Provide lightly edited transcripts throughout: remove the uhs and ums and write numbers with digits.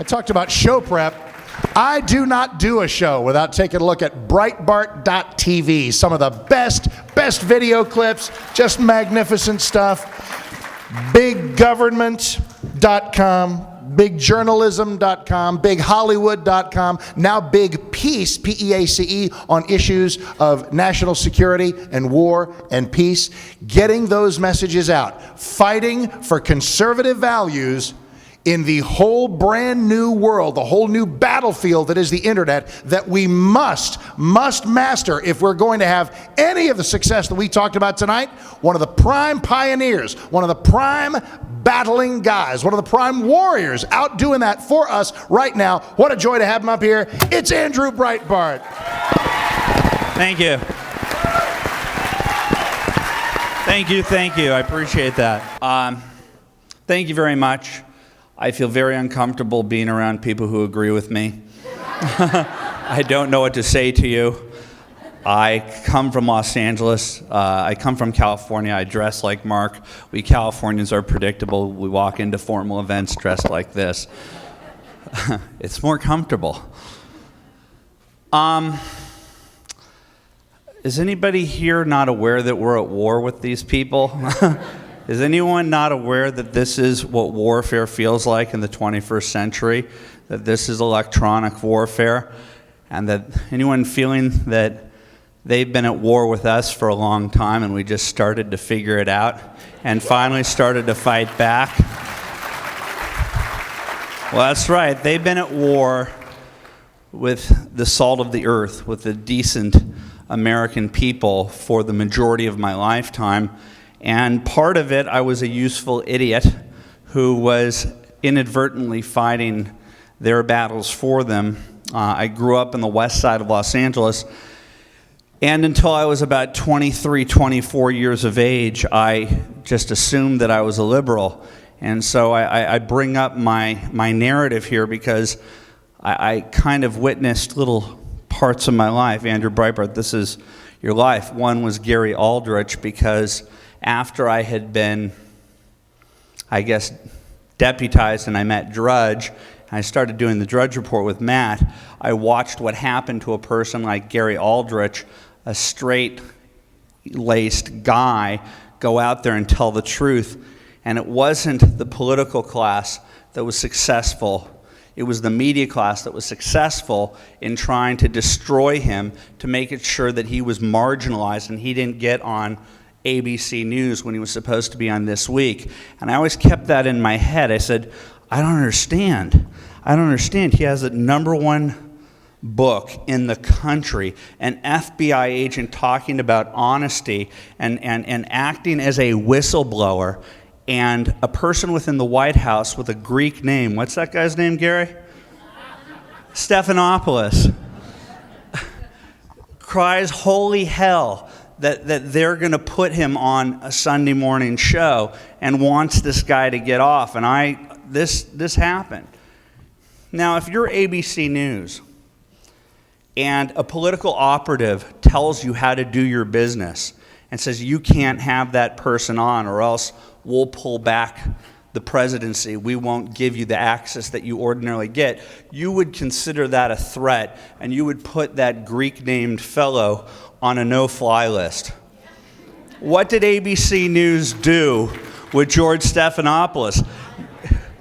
talked about show prep. I do not do a show without taking a look at Breitbart.tv. Some of the best video clips, just magnificent stuff. BigGovernment.com, BigJournalism.com, BigHollywood.com, now Big Peace, P-E-A-C-E, on issues of national security and war and peace. Getting those messages out. Fighting for conservative values in the whole brand new world, the whole new battlefield that is the internet, that we must master if we're going to have any of the success that we talked about tonight. One of the prime pioneers, one of the prime battling guys, one of the prime warriors out doing that for us right now. What a joy to have him up here. It's Andrew Breitbart. Thank you. Thank you. I appreciate that. Thank you very much. I feel very uncomfortable being around people who agree with me. I don't know what to say to you. I come from Los Angeles. I come from California. I dress like Mark. We Californians are predictable. We walk into formal events dressed like this. It's more comfortable. Is anybody here not aware that we're at war with these people? Is anyone not aware that this is what warfare feels like in the 21st century? That this is electronic warfare? And that anyone feeling that they've been at war with us for a long time and we just started to figure it out and finally started to fight back? Well, that's right. They've been at war with the salt of the earth, with the decent American people for the majority of my lifetime. And part of it, I was a useful idiot who was inadvertently fighting their battles for them. I grew up in the west side of Los Angeles, and until I was about 23, 24 years of age, I just assumed that I was a liberal. And so I bring up my narrative here because I kind of witnessed little parts of my life. Andrew Breitbart, this is your life. One was Gary Aldrich, because after I had been, I guess, deputized and I met Drudge, and I started doing the Drudge Report with Matt, I watched what happened to a person like Gary Aldrich, a straight-laced guy, go out there and tell the truth. And it wasn't the political class that was successful. It was the media class that was successful in trying to destroy him, to make it sure that he was marginalized and he didn't get on ABC News when he was supposed to be on This Week. And I always kept that in my head. I said, I don't understand. He has the #1 book in the country, an FBI agent talking about honesty and acting as a whistleblower, and a person within the White House with a Greek name. What's that guy's name, Gary? Stephanopoulos. Cries holy hell that they're going to put him on a Sunday morning show and wants this guy to get off. And this happened. Now, if you're ABC News and a political operative tells you how to do your business and says you can't have that person on or else we'll pull back the presidency, we won't give you the access that you ordinarily get, you would consider that a threat, and you would put that Greek-named fellow on a no-fly list. What did ABC News do with George Stephanopoulos?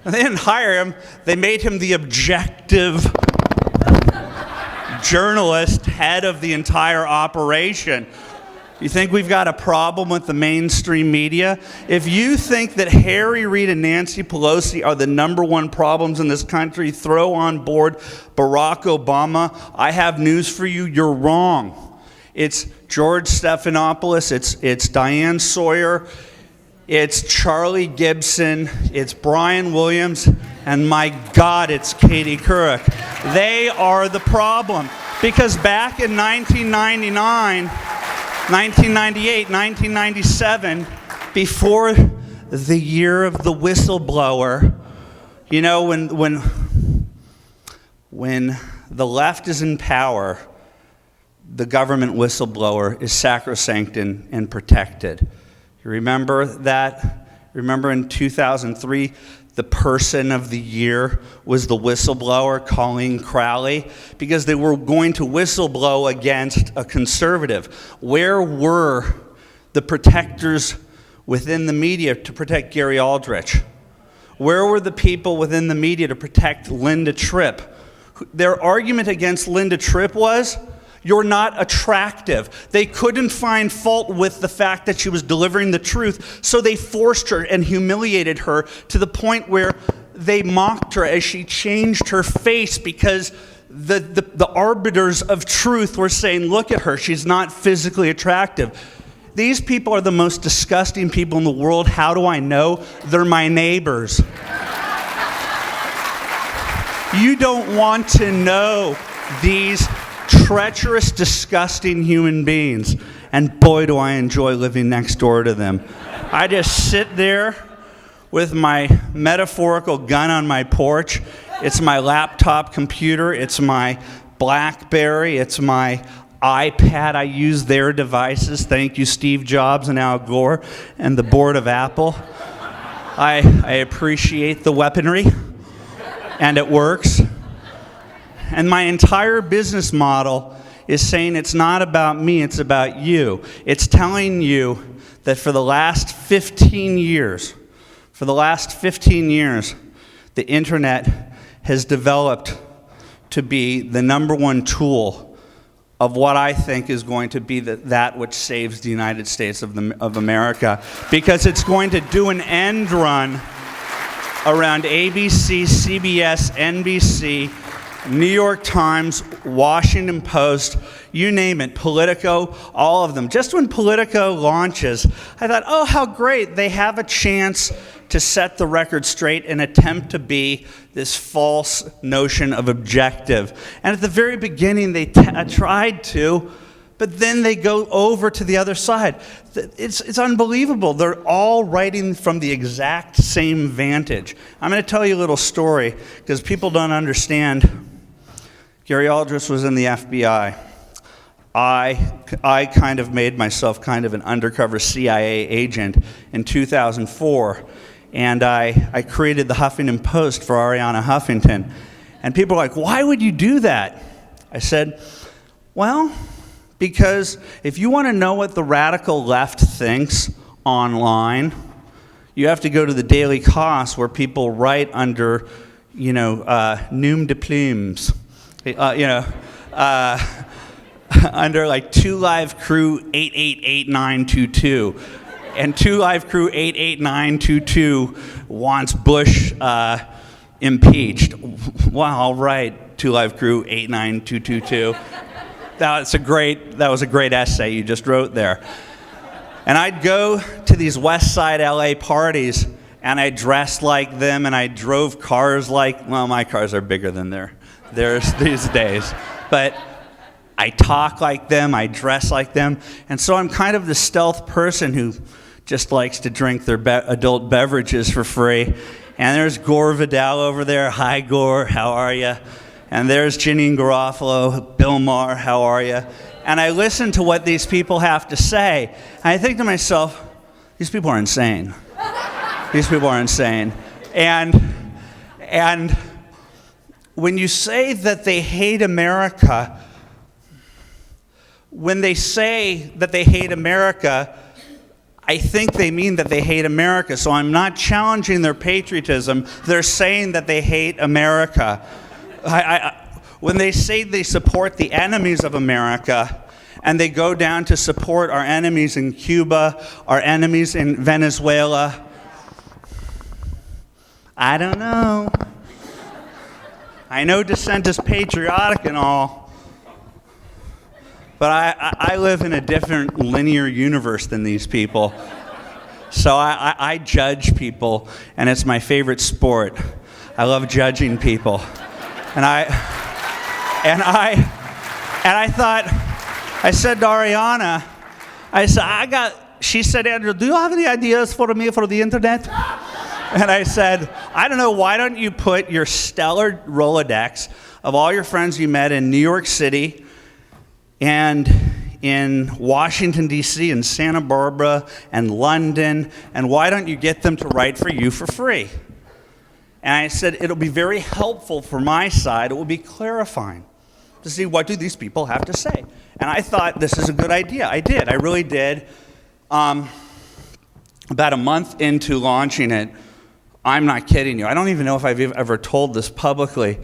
They didn't hire him. They made him the objective journalist, head of the entire operation. You think we've got a problem with the mainstream media? If you think that Harry Reid and Nancy Pelosi are the #1 problems in this country, throw on board Barack Obama. I have news for you. You're wrong. It's George Stephanopoulos. It's Diane Sawyer. It's Charlie Gibson. It's Brian Williams. And my God, it's Katie Couric. They are the problem. Because back in 1999, 1998, 1997, before the year of the whistleblower, you know, when the left is in power, the government whistleblower is sacrosanct and protected. You remember that? Remember in 2003, the person of the year was the whistleblower, Colleen Crowley, because they were going to whistleblow against a conservative. Where were the protectors within the media to protect Gary Aldrich? Where were the people within the media to protect Linda Tripp? Their argument against Linda Tripp was, you're not attractive. They couldn't find fault with the fact that she was delivering the truth, so they forced her and humiliated her to the point where they mocked her as she changed her face because the arbiters of truth were saying, look at her, she's not physically attractive. These people are the most disgusting people in the world. How do I know? They're my neighbors. You don't want to know these treacherous, disgusting human beings. And boy, do I enjoy living next door to them. I just sit there with my metaphorical gun on my porch. It's my laptop computer. It's my BlackBerry. It's my iPad. I use their devices. Thank you, Steve Jobs and Al Gore and the board of Apple. I appreciate the weaponry, and it works. And my entire business model is saying it's not about me, it's about you. It's telling you that for the last 15 years, the internet has developed to be the number one tool of what I think is going to be that which saves the United States of America, because it's going to do an end run around ABC, CBS, NBC, New York Times, Washington Post, you name it, Politico, all of them. Just when Politico launches, I thought, oh, how great. They have a chance to set the record straight and attempt to be this false notion of objective. And at the very beginning, they tried to, but then they go over to the other side. It's unbelievable. They're all writing from the exact same vantage. I'm going to tell you a little story because people don't understand. Gary Aldrich was in the FBI. I kind of made myself kind of an undercover CIA agent in 2004, and I created the Huffington Post for Arianna Huffington. And people are like, why would you do that? I said, well, because if you want to know what the radical left thinks online, you have to go to the Daily Kos where people write under, nom de plumes. Under like 2 Live Crew 888922. And 2 Live Crew 88922 wants Bush impeached. Wow, all right, 2 Live Crew 89222. That was a great essay you just wrote there. And I'd go to these West Side LA parties, and I dressed like them, and I drove cars my cars are bigger than theirs these days. But I talk like them, I dress like them, and so I'm kind of the stealth person who just likes to drink their adult beverages for free. And there's Gore Vidal over there. Hi, Gore, how are you? And there's Janine Garofalo. Bill Maher, how are you? And I listen to what these people have to say, and I think to myself, these people are insane. These people are insane. And when you say that they hate America, I think they mean that they hate America. So I'm not challenging their patriotism. They're saying that they hate America. When they say they support the enemies of America, and they go down to support our enemies in Cuba, our enemies in Venezuela, I don't know. I know dissent is patriotic and all, but I live in a different linear universe than these people. So I judge people, and it's my favorite sport. I love judging people. And I thought, I said to Arianna, she said, Andrew, do you have any ideas for me for the internet? And I said, I don't know, why don't you put your stellar Rolodex of all your friends you met in New York City and in Washington, D.C., and Santa Barbara and London, and why don't you get them to write for you for free? And I said, it'll be very helpful for my side. It will be clarifying to see what do these people have to say. And I thought this is a good idea. I did. I really did. About a month into launching it, I'm not kidding you. I don't even know if I've ever told this publicly.